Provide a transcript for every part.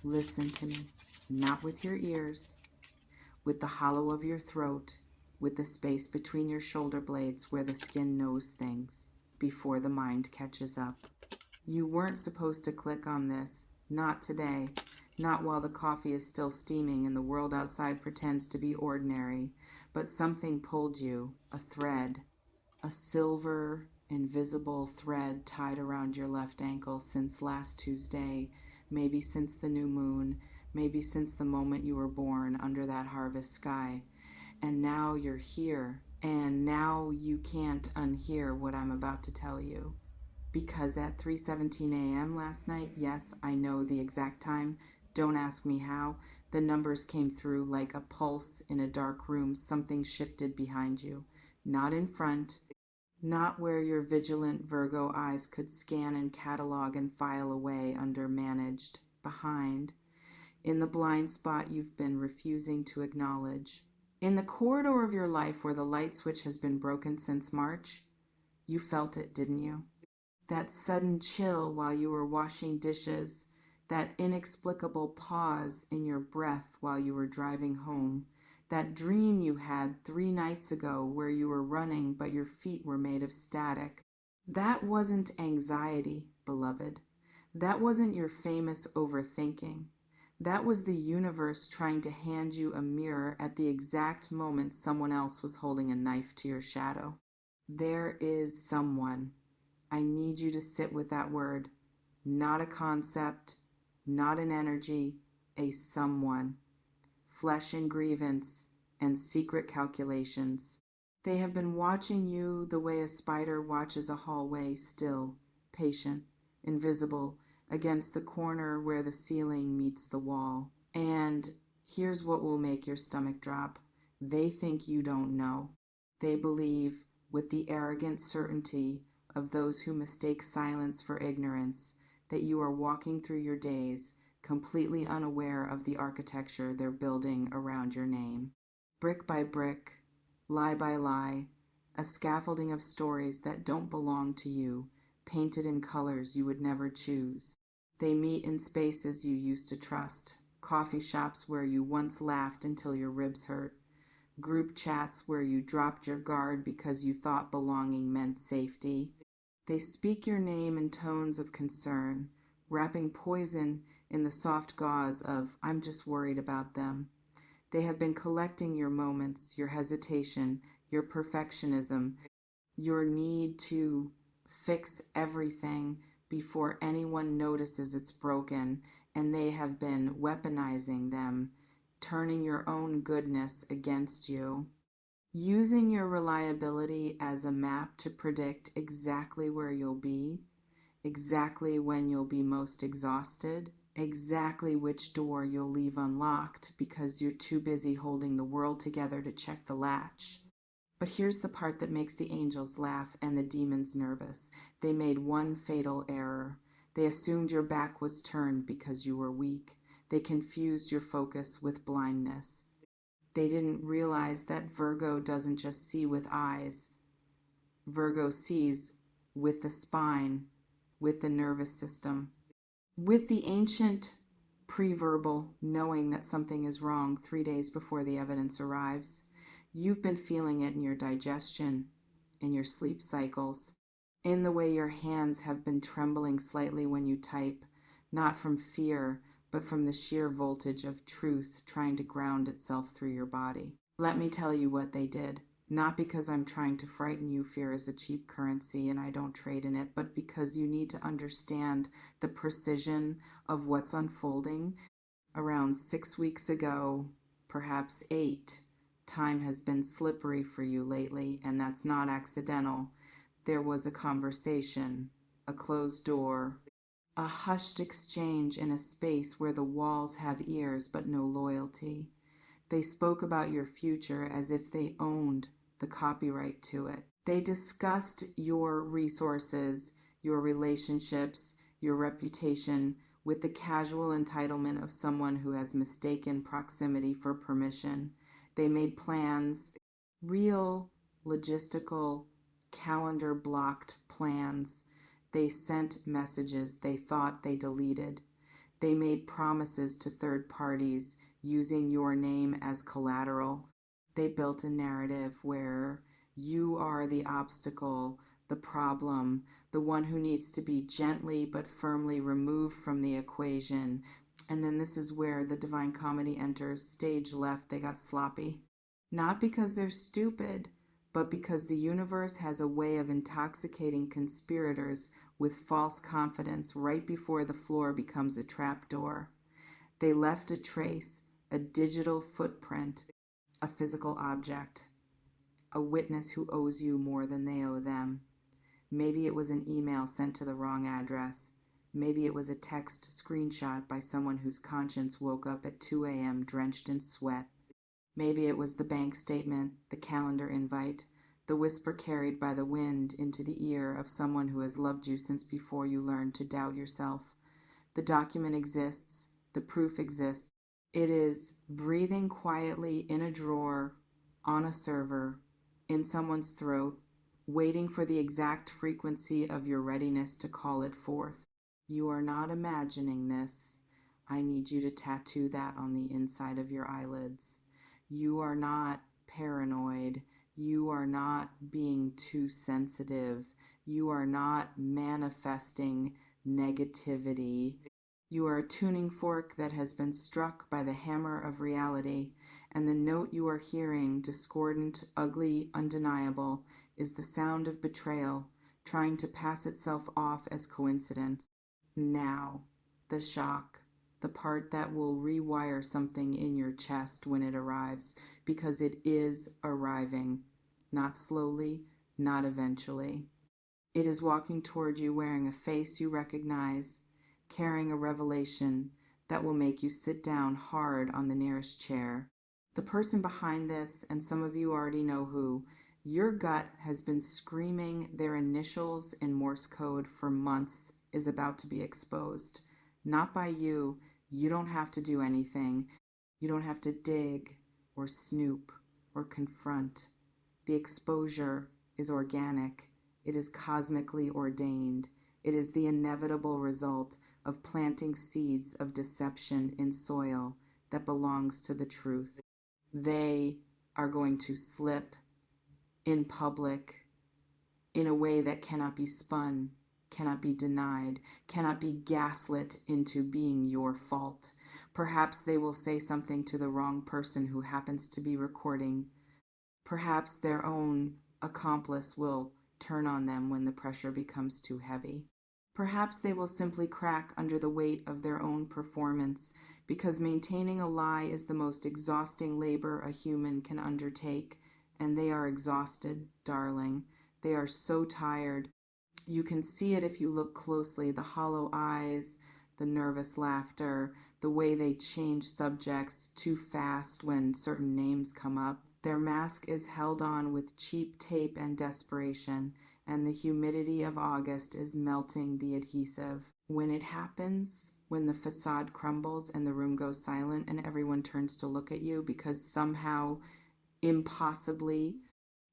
Listen to me, not with your ears, with the hollow of your throat, with the space between your shoulder blades where the skin knows things before the mind catches up. You weren't supposed to click on this. Not today. Not while the coffee is still steaming and the world outside pretends to be ordinary. But something pulled you, a thread, a silver, invisible thread tied around your left ankle since last Tuesday, maybe since the new moon, maybe since the moment you were born under that harvest sky. And now you're here, and now you can't unhear what I'm about to tell you. Because at 3:17 a.m. last night, yes, I know the exact time, don't ask me how, the numbers came through like a pulse in a dark room. Something shifted behind you, not in front, not where your vigilant Virgo eyes could scan and catalog and file away under managed, behind, in the blind spot you've been refusing to acknowledge. In the corridor of your life where the light switch has been broken since March, you felt it, didn't you? That sudden chill while you were washing dishes, that inexplicable pause in your breath while you were driving home, that dream you had 3 nights ago where you were running but your feet were made of static. That wasn't anxiety, beloved. That wasn't your famous overthinking. That was the universe trying to hand you a mirror at the exact moment someone else was holding a knife to your shadow. There is someone. I need you to sit with that word. Not a concept, not an energy, a someone. Flesh and grievance and secret calculations. They have been watching you the way a spider watches a hallway, still, patient, invisible, against the corner where the ceiling meets the wall. And here's what will make your stomach drop. They think you don't know. They believe, with the arrogant certainty of those who mistake silence for ignorance, that you are walking through your days completely unaware of the architecture they're building around your name. Brick by brick, lie by lie, a scaffolding of stories that don't belong to you, painted in colors you would never choose. They meet in spaces you used to trust, coffee shops where you once laughed until your ribs hurt, group chats where you dropped your guard because you thought belonging meant safety. They speak your name in tones of concern, wrapping poison in the soft gauze of, I'm just worried about them. They have been collecting your moments, your hesitation, your perfectionism, your need to fix everything before anyone notices it's broken, and they have been weaponizing them, turning your own goodness against you. Using your reliability as a map to predict exactly where you'll be, exactly when you'll be most exhausted, exactly which door you'll leave unlocked because you're too busy holding the world together to check the latch. But here's the part that makes the angels laugh and the demons nervous. They made one fatal error. They assumed your back was turned because you were weak. They confused your focus with blindness. They didn't realize that Virgo doesn't just see with eyes. Virgo sees with the spine, with the nervous system, with the ancient pre-verbal knowing that something is wrong 3 days before the evidence arrives. You've been feeling it in your digestion, in your sleep cycles, in the way your hands have been trembling slightly when you type, not from fear, but from the sheer voltage of truth trying to ground itself through your body. Let me tell you what they did. Not because I'm trying to frighten you. Fear is a cheap currency and I don't trade in it, but because you need to understand the precision of what's unfolding. Around 6 weeks ago, perhaps 8, time has been slippery for you lately, and that's not accidental. There was a conversation, a closed door, a hushed exchange in a space where the walls have ears but no loyalty. They spoke about your future as if they owned the copyright to it. They discussed your resources, your relationships, your reputation with the casual entitlement of someone who has mistaken proximity for permission. They made plans, real, logistical, calendar-blocked plans. They sent messages they thought they deleted. They made promises to third parties using your name as collateral. They built a narrative where you are the obstacle, the problem, the one who needs to be gently but firmly removed from the equation. And then this is where the Divine Comedy enters. Stage left, they got sloppy. Not because they're stupid, but because the universe has a way of intoxicating conspirators with false confidence right before the floor becomes a trapdoor. They left a trace, a digital footprint, a physical object, a witness who owes you more than they owe them. Maybe it was an email sent to the wrong address. Maybe it was a text screenshot by someone whose conscience woke up at 2 a.m. drenched in sweat. Maybe it was the bank statement, the calendar invite, the whisper carried by the wind into the ear of someone who has loved you since before you learned to doubt yourself. The document exists. The proof exists. It is breathing quietly in a drawer, on a server, in someone's throat, waiting for the exact frequency of your readiness to call it forth. You are not imagining this. I need you to tattoo that on the inside of your eyelids. You are not paranoid. You are not being too sensitive. You are not manifesting negativity. You are a tuning fork that has been struck by the hammer of reality, and the note you are hearing, discordant, ugly, undeniable, is the sound of betrayal, trying to pass itself off as coincidence. Now, the shock. The part that will rewire something in your chest when it arrives, because it is arriving. Not slowly, not eventually. It is walking toward you wearing a face you recognize, carrying a revelation that will make you sit down hard on the nearest chair. The person behind this, and some of you already know who, your gut has been screaming their initials in Morse code for months, is about to be exposed. Not by you. You don't have to do anything. You don't have to dig or snoop or confront. The exposure is organic. It is cosmically ordained. It is the inevitable result of planting seeds of deception in soil that belongs to the truth. They are going to slip in public in a way that cannot be spun, cannot be denied, cannot be gaslit into being your fault. Perhaps they will say something to the wrong person who happens to be recording. Perhaps their own accomplice will turn on them when the pressure becomes too heavy. Perhaps they will simply crack under the weight of their own performance, because maintaining a lie is the most exhausting labor a human can undertake, and they are exhausted, darling. They are so tired. You can see it if you look closely, the hollow eyes, the nervous laughter, the way they change subjects too fast when certain names come up. Their mask is held on with cheap tape and desperation, and the humidity of August is melting the adhesive. When it happens, when the facade crumbles and the room goes silent and everyone turns to look at you because somehow, impossibly,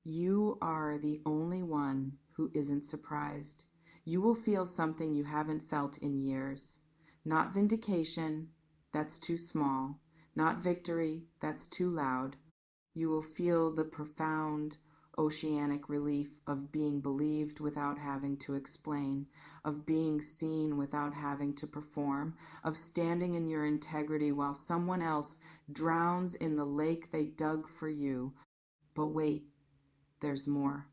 you are the only one who isn't surprised. You will feel something you haven't felt in years. Not vindication, that's too small. Not victory, that's too loud. You will feel the profound, oceanic relief of being believed without having to explain, of being seen without having to perform, of standing in your integrity while someone else drowns in the lake they dug for you. But wait, there's more,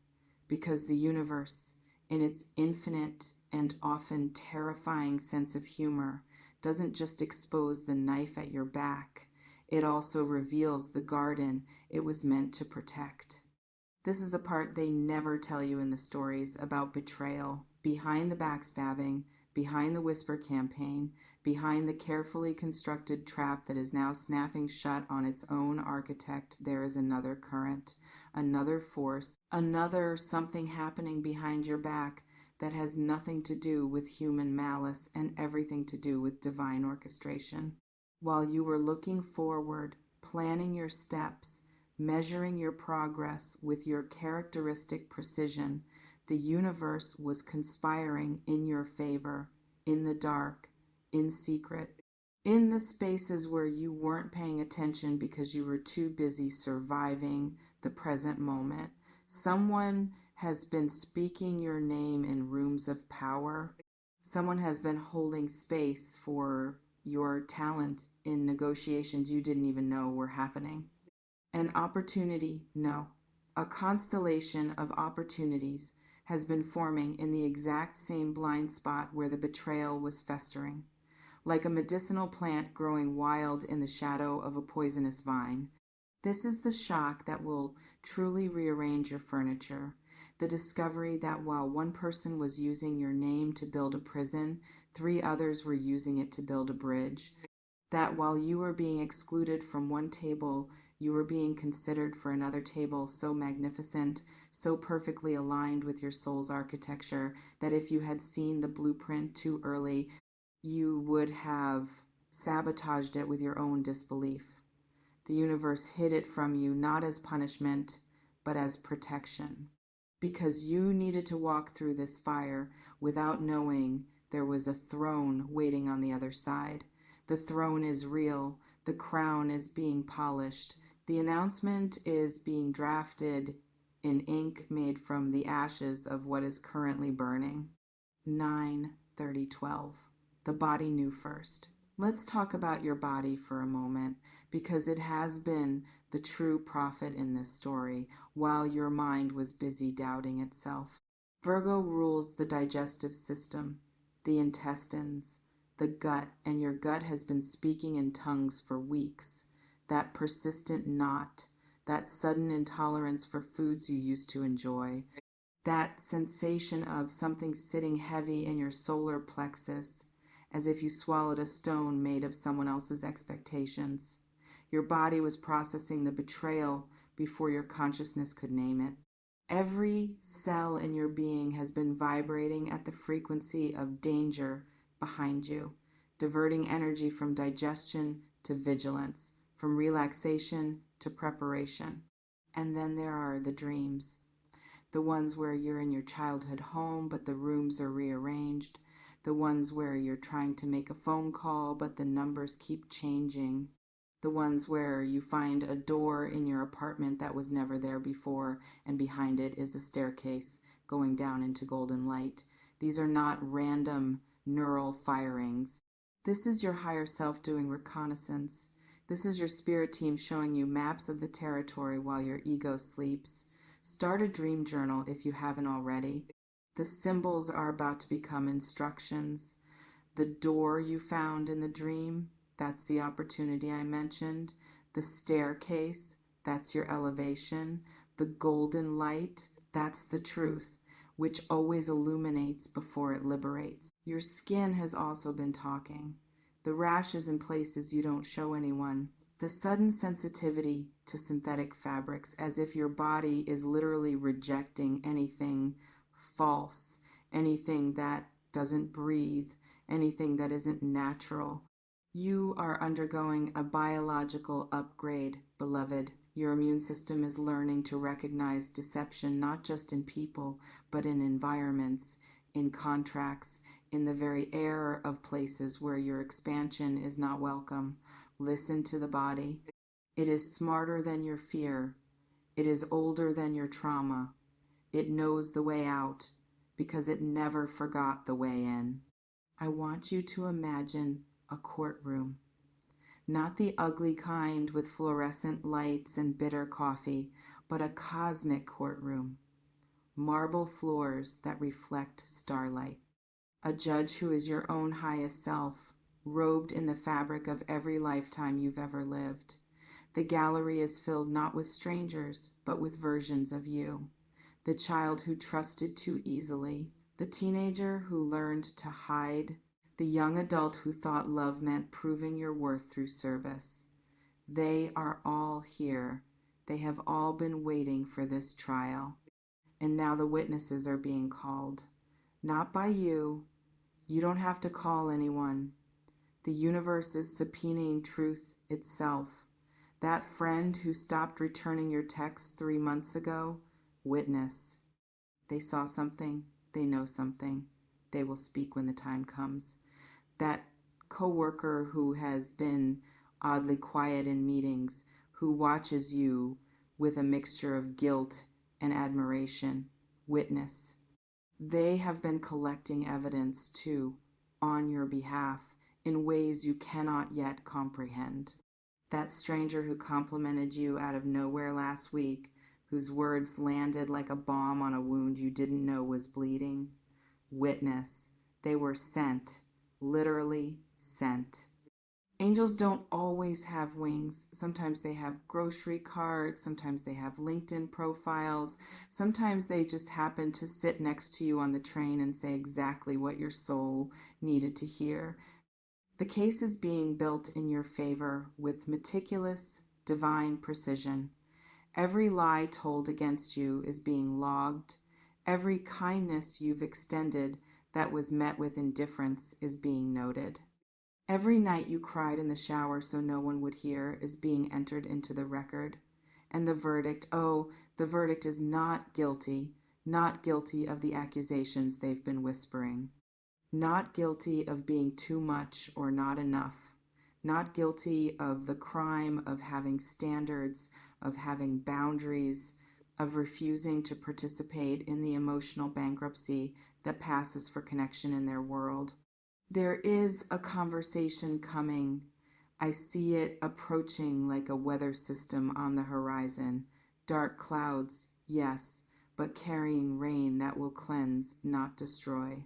because the universe, in its infinite and often terrifying sense of humor, doesn't just expose the knife at your back, it also reveals the garden it was meant to protect. This is the part they never tell you in the stories about betrayal. Behind the backstabbing, behind the whisper campaign, behind the carefully constructed trap that is now snapping shut on its own architect, there is another current, another force, another something happening behind your back that has nothing to do with human malice and everything to do with divine orchestration. While you were looking forward, planning your steps, measuring your progress with your characteristic precision, the universe was conspiring in your favor, in the dark, in secret. In the spaces where you weren't paying attention because you were too busy surviving the present moment, someone has been speaking your name in rooms of power. Someone has been holding space for your talent in negotiations you didn't even know were happening. An opportunity, no. A constellation of opportunities has been forming in the exact same blind spot where the betrayal was festering. Like a medicinal plant growing wild in the shadow of a poisonous vine. This is the shock that will truly rearrange your furniture. The discovery that while one person was using your name to build a prison, three others were using it to build a bridge. That while you were being excluded from one table, you were being considered for another table so magnificent, so perfectly aligned with your soul's architecture, that if you had seen the blueprint too early, you would have sabotaged it with your own disbelief. The universe hid it from you not as punishment, but as protection. Because you needed to walk through this fire without knowing there was a throne waiting on the other side. The throne is real. The crown is being polished. The announcement is being drafted in ink made from the ashes of what is currently burning. 9/30/12. The body knew first. Let's talk about your body for a moment, because it has been the true prophet in this story, while your mind was busy doubting itself. Virgo rules the digestive system, the intestines, the gut, and your gut has been speaking in tongues for weeks. That persistent knot, that sudden intolerance for foods you used to enjoy, that sensation of something sitting heavy in your solar plexus, as if you swallowed a stone made of someone else's expectations. Your body was processing the betrayal before your consciousness could name it. Every cell in your being has been vibrating at the frequency of danger behind you, diverting energy from digestion to vigilance, from relaxation to preparation. And then there are the dreams. The ones where you're in your childhood home, but the rooms are rearranged. The ones where you're trying to make a phone call, but the numbers keep changing. The ones where you find a door in your apartment that was never there before, and behind it is a staircase going down into golden light. These are not random neural firings. This is your higher self doing reconnaissance. This is your spirit team showing you maps of the territory while your ego sleeps. Start a dream journal if you haven't already. The symbols are about to become instructions. The door you found in the dream, that's the opportunity I mentioned. The staircase, that's your elevation. The golden light, that's the truth, which always illuminates before it liberates. Your skin has also been talking. The rashes in places you don't show anyone. The sudden sensitivity to synthetic fabrics, as if your body is literally rejecting anything false, anything that doesn't breathe, anything that isn't natural. You are undergoing a biological upgrade, beloved. Your immune system is learning to recognize deception not just in people, but in environments, in contracts, in the very air of places where your expansion is not welcome. Listen to the body. It is smarter than your fear. It is older than your trauma. It knows the way out because it never forgot the way in. I want you to imagine a courtroom. Not the ugly kind with fluorescent lights and bitter coffee, but a cosmic courtroom. Marble floors that reflect starlight. A judge who is your own highest self, robed in the fabric of every lifetime you've ever lived. The gallery is filled not with strangers, but with versions of you. The child who trusted too easily. The teenager who learned to hide. The young adult who thought love meant proving your worth through service. They are all here. They have all been waiting for this trial. And now the witnesses are being called. Not by you. You don't have to call anyone. The universe is subpoenaing truth itself. That friend who stopped returning your texts 3 months ago, witness. They saw something. They know something. They will speak when the time comes. That coworker who has been oddly quiet in meetings, who watches you with a mixture of guilt and admiration. Witness. They have been collecting evidence too on your behalf in ways you cannot yet comprehend. That stranger who complimented you out of nowhere last week, whose words landed like a bomb on a wound you didn't know was bleeding. Witness. They were sent, literally sent. Angels don't always have wings. Sometimes they have grocery carts, sometimes they have LinkedIn profiles, sometimes they just happen to sit next to you on the train and say exactly what your soul needed to hear. The case is being built in your favor with meticulous, divine precision. Every lie told against you is being logged. Every kindness you've extended that was met with indifference is being noted. Every night you cried in the shower so no one would hear is being entered into the record. And the verdict, oh, the verdict is not guilty of the accusations they've been whispering. Not guilty of being too much or not enough. Not guilty of the crime of having standards, of having boundaries, of refusing to participate in the emotional bankruptcy that passes for connection in their world. There is a conversation coming. I see it approaching like a weather system on the horizon. Dark clouds, yes, but carrying rain that will cleanse, not destroy.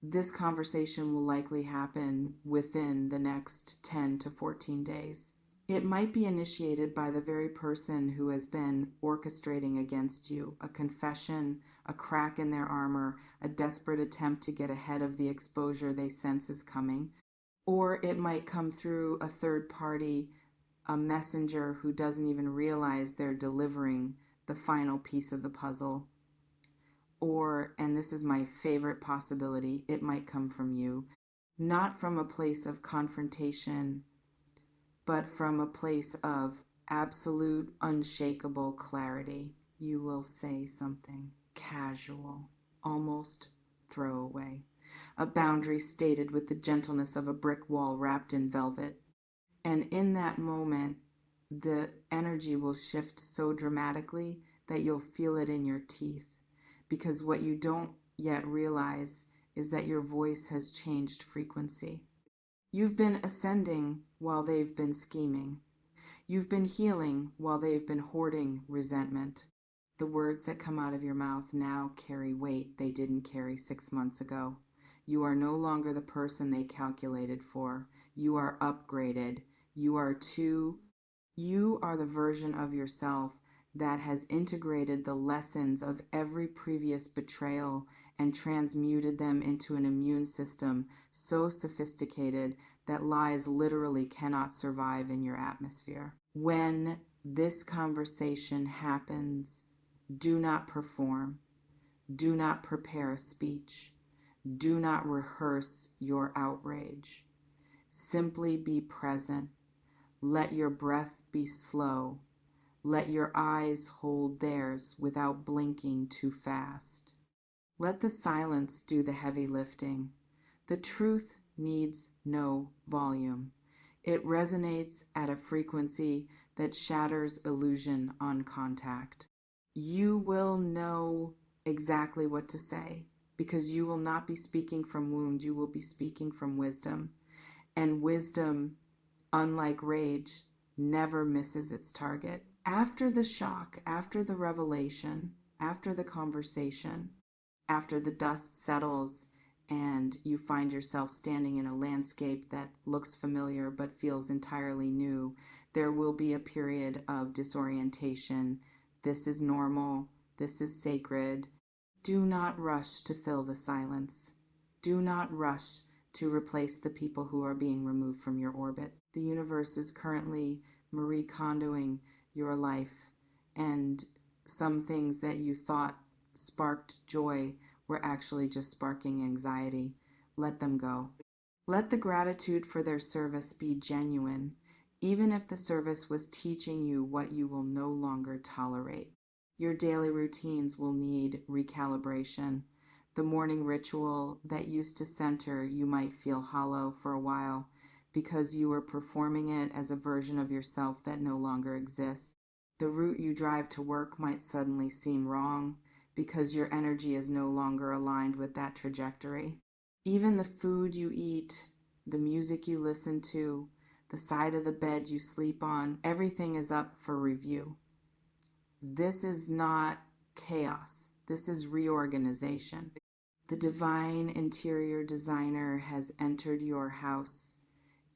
This conversation will likely happen within the next 10 to 14 days. It might be initiated by the very person who has been orchestrating against you, a confession, a crack in their armor, a desperate attempt to get ahead of the exposure they sense is coming. Or it might come through a third party, a messenger who doesn't even realize they're delivering the final piece of the puzzle. Or, and this is my favorite possibility, it might come from you. Not from a place of confrontation, but from a place of absolute, unshakable clarity. You will say something casual, almost throwaway. A boundary stated with the gentleness of a brick wall wrapped in velvet. And in that moment, the energy will shift so dramatically that you'll feel it in your teeth. Because what you don't yet realize is that your voice has changed frequency. You've been ascending while they've been scheming. You've been healing while they've been hoarding resentment. The words that come out of your mouth now carry weight they didn't carry 6 months ago. You are no longer the person they calculated for. You are upgraded. You are the version of yourself that has integrated the lessons of every previous betrayal and transmuted them into an immune system so sophisticated that lies literally cannot survive in your atmosphere. When this conversation happens, do not perform. Do not prepare a speech. Do not rehearse your outrage. Simply be present. Let your breath be slow. Let your eyes hold theirs without blinking too fast. Let the silence do the heavy lifting. The truth needs no volume. It resonates at a frequency that shatters illusion on contact. You will know exactly what to say because you will not be speaking from wound. You will be speaking from wisdom. And wisdom, unlike rage, never misses its target. After the shock, after the revelation, after the conversation, after the dust settles and you find yourself standing in a landscape that looks familiar but feels entirely new, there will be a period of disorientation. This is normal. This is sacred. Do not rush to fill the silence. Do not rush to replace the people who are being removed from your orbit. The universe is currently Marie Kondoing your life, and some things that you thought sparked joy were actually just sparking anxiety. Let them go. Let the gratitude for their service be genuine, even if the service was teaching you what you will no longer tolerate. Your daily routines will need recalibration. The morning ritual that used to center you might feel hollow for a while because you were performing it as a version of yourself that no longer exists. The route you drive to work might suddenly seem wrong because your energy is no longer aligned with that trajectory. Even the food you eat, the music you listen to, the side of the bed you sleep on, everything is up for review. This is not chaos. This is reorganization. The divine interior designer has entered your house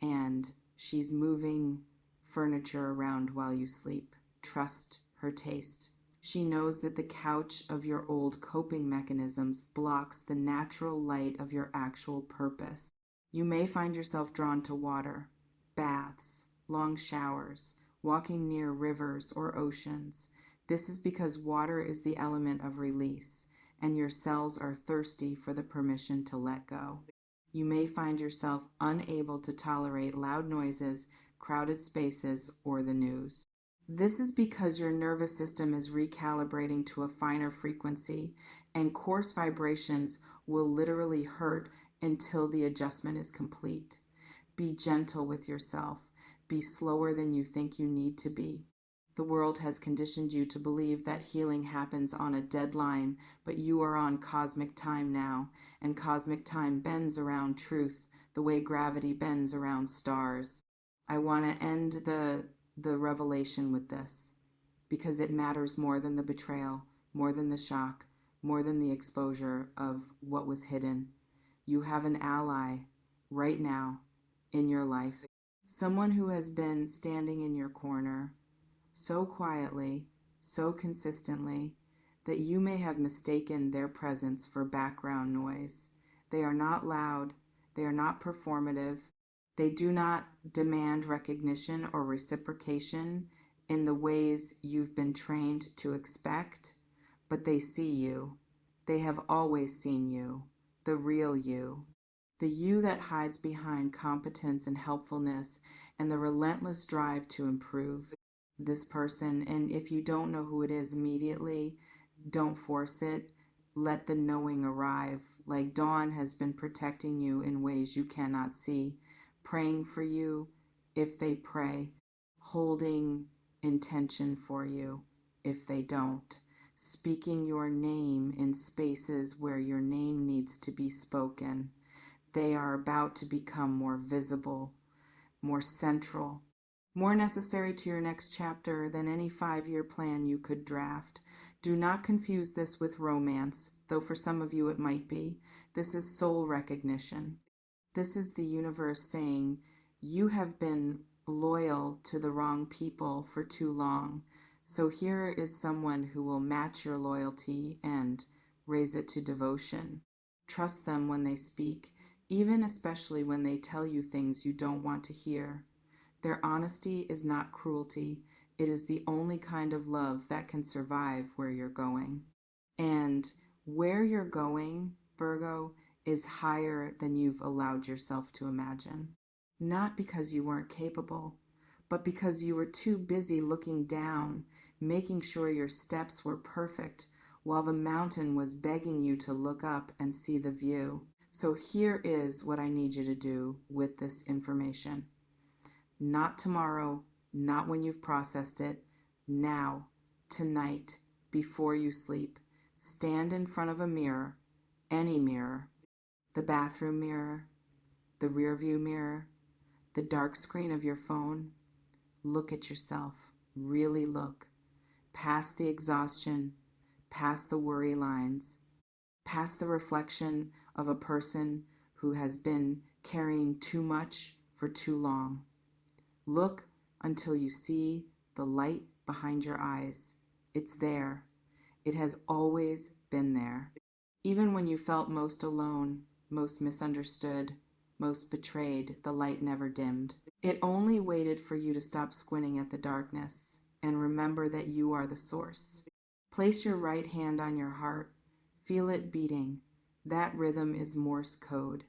and she's moving furniture around while you sleep. Trust her taste. She knows that the couch of your old coping mechanisms blocks the natural light of your actual purpose. You may find yourself drawn to water, baths, long showers, walking near rivers or oceans. This is because water is the element of release, and your cells are thirsty for the permission to let go. You may find yourself unable to tolerate loud noises, crowded spaces, or the news. This is because your nervous system is recalibrating to a finer frequency, and coarse vibrations will literally hurt until the adjustment is complete. Be gentle with yourself. Be slower than you think you need to be. The world has conditioned you to believe that healing happens on a deadline, but you are on cosmic time now, and cosmic time bends around truth the way gravity bends around stars. I want to end the revelation with this, because it matters more than the betrayal, more than the shock, more than the exposure of what was hidden. You have an ally right now in your life, someone who has been standing in your corner so quietly, so consistently, that you may have mistaken their presence for background noise. They are not loud, they are not performative, they do not demand recognition or reciprocation in the ways you've been trained to expect, but they see you. They have always seen you, the real you. The you that hides behind competence and helpfulness and the relentless drive to improve. This person, and if you don't know who it is immediately, don't force it. Let the knowing arrive. Like dawn has been protecting you in ways you cannot see, praying for you if they pray, holding intention for you if they don't, speaking your name in spaces where your name needs to be spoken. They are about to become more visible, more central, more necessary to your next chapter than any 5-year plan you could draft. Do not confuse this with romance, though for some of you it might be. This is soul recognition. This is the universe saying, you have been loyal to the wrong people for too long. So here is someone who will match your loyalty and raise it to devotion. Trust them when they speak, even especially when they tell you things you don't want to hear. Their honesty is not cruelty. It is the only kind of love that can survive where you're going. And where you're going, Virgo, is higher than you've allowed yourself to imagine. Not because you weren't capable, but because you were too busy looking down, making sure your steps were perfect, while the mountain was begging you to look up and see the view. So here is what I need you to do with this information. Not tomorrow, not when you've processed it, now, tonight, before you sleep. Stand in front of a mirror, any mirror, the bathroom mirror, the rearview mirror, the dark screen of your phone. Look at yourself, really look, past the exhaustion, past the worry lines, past the reflection of a person who has been carrying too much for too long. Look until you see the light behind your eyes. It's there. It has always been there. Even when you felt most alone, most misunderstood, most betrayed, the light never dimmed. It only waited for you to stop squinting at the darkness and remember that you are the source. Place your right hand on your heart. Feel it beating. That rhythm is Morse code.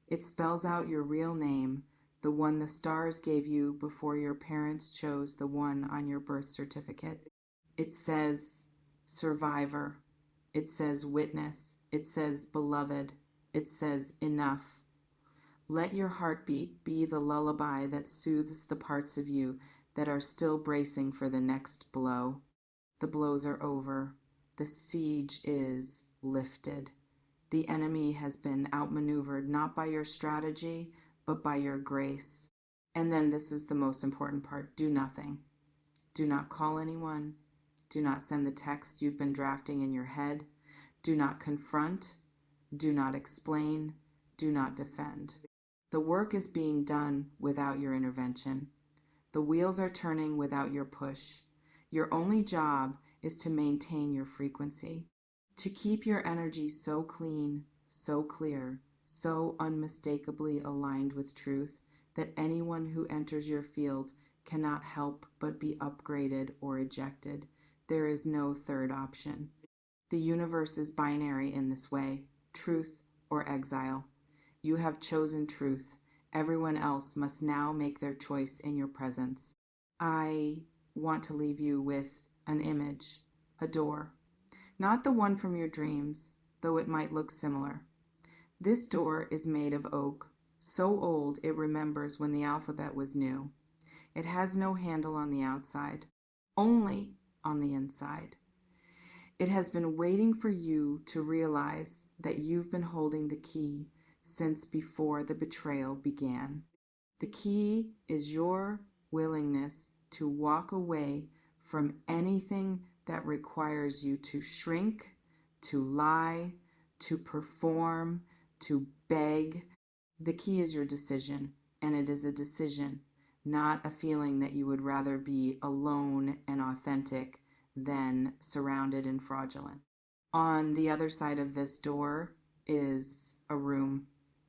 It spells out your real name, the one the stars gave you before your parents chose the one on your birth certificate. It says survivor. It says witness. It says beloved. It says enough. Let your heartbeat be the lullaby that soothes the parts of you that are still bracing for the next blow. The blows are over. The siege is lifted. The enemy has been outmaneuvered not by your strategy, but by your grace. And then this is the most important part. Do nothing. Do not call anyone. Do not send the text you've been drafting in your head. Do not confront. Do not explain. Do not defend. The work is being done without your intervention. The wheels are turning without your push. Your only job is to maintain your frequency, to keep your energy so clean, so clear, so unmistakably aligned with truth that anyone who enters your field cannot help but be upgraded or ejected. There is no third option. The universe is binary in this way, truth or exile. You have chosen truth. Everyone else must now make their choice in your presence. I want to leave you with an image, a door. Not the one from your dreams, though it might look similar. This door is made of oak, so old it remembers when the alphabet was new. It has no handle on the outside, only on the inside. It has been waiting for you to realize that you've been holding the key since before the betrayal began. The key is your willingness to walk away from anything that requires you to shrink, to lie, to perform, to beg. The key is your decision, and it is a decision, not a feeling that you would rather be alone and authentic than surrounded and fraudulent. On the other side of this door is a room.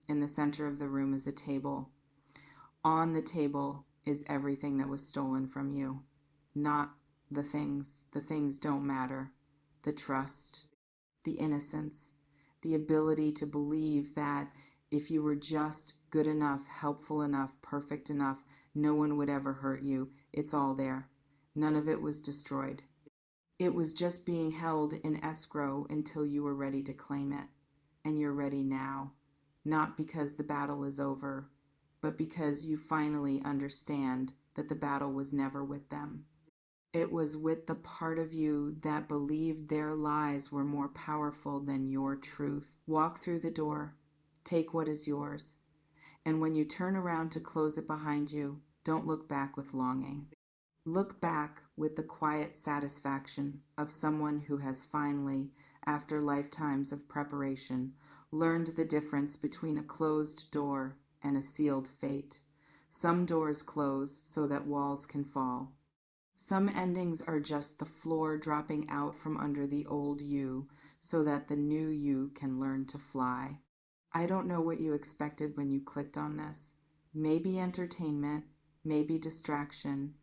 In the center of the room is a table. On the table is everything that was stolen from you, not the things. The things don't matter. The trust, the innocence, the ability to believe that if you were just good enough, helpful enough, perfect enough, no one would ever hurt you. It's all there. None of it was destroyed. It was just being held in escrow until you were ready to claim it. And you're ready now, not because the battle is over, but because you finally understand that the battle was never with them. It was with the part of you that believed their lies were more powerful than your truth. Walk through the door. Take what is yours. And when you turn around to close it behind you, don't look back with longing. Look back with the quiet satisfaction of someone who has finally, after lifetimes of preparation, learned the difference between a closed door and a sealed fate. Some doors close so that walls can fall. Some endings are just the floor dropping out from under the old you so that the new you can learn to fly. I don't know what you expected when you clicked on this. Maybe entertainment, maybe distraction,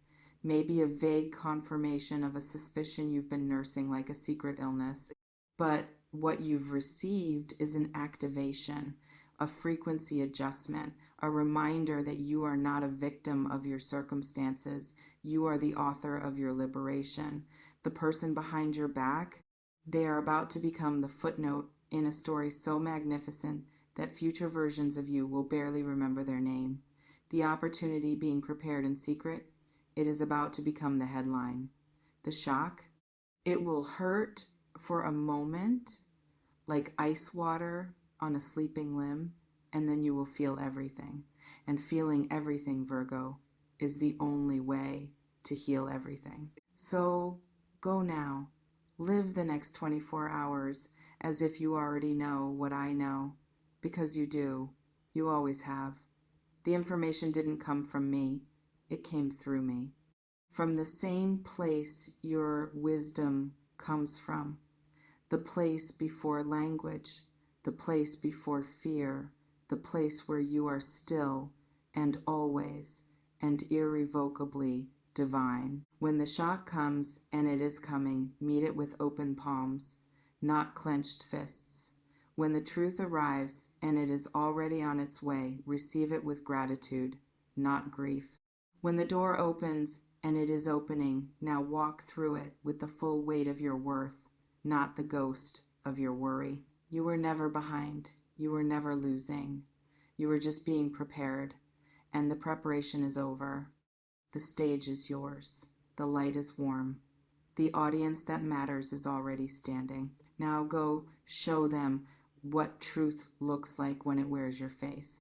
maybe a vague confirmation of a suspicion you've been nursing like a secret illness. But what you've received is an activation, a frequency adjustment, a reminder that you are not a victim of your circumstances. You are the author of your liberation. The person behind your back, they are about to become the footnote in a story so magnificent that future versions of you will barely remember their name. The opportunity being prepared in secret, it is about to become the headline. The shock, it will hurt for a moment, like ice water on a sleeping limb, and then you will feel everything. And feeling everything, Virgo, is the only way to heal everything. So go now. Live the next 24 hours as if you already know what I know, because you do. You always have. The information didn't come from me. It came through me. From the same place your wisdom comes from. The place before language, the place before fear, the place where you are still and always and irrevocably divine. When the shock comes, and it is coming, meet it with open palms, not clenched fists. When the truth arrives, and it is already on its way, receive it with gratitude, not grief. When the door opens, and it is opening, now walk through it with the full weight of your worth, not the ghost of your worry. You were never behind. You were never losing. You were just being prepared. And the preparation is over. The stage is yours. The light is warm. The audience that matters is already standing. Now go show them what truth looks like when it wears your face.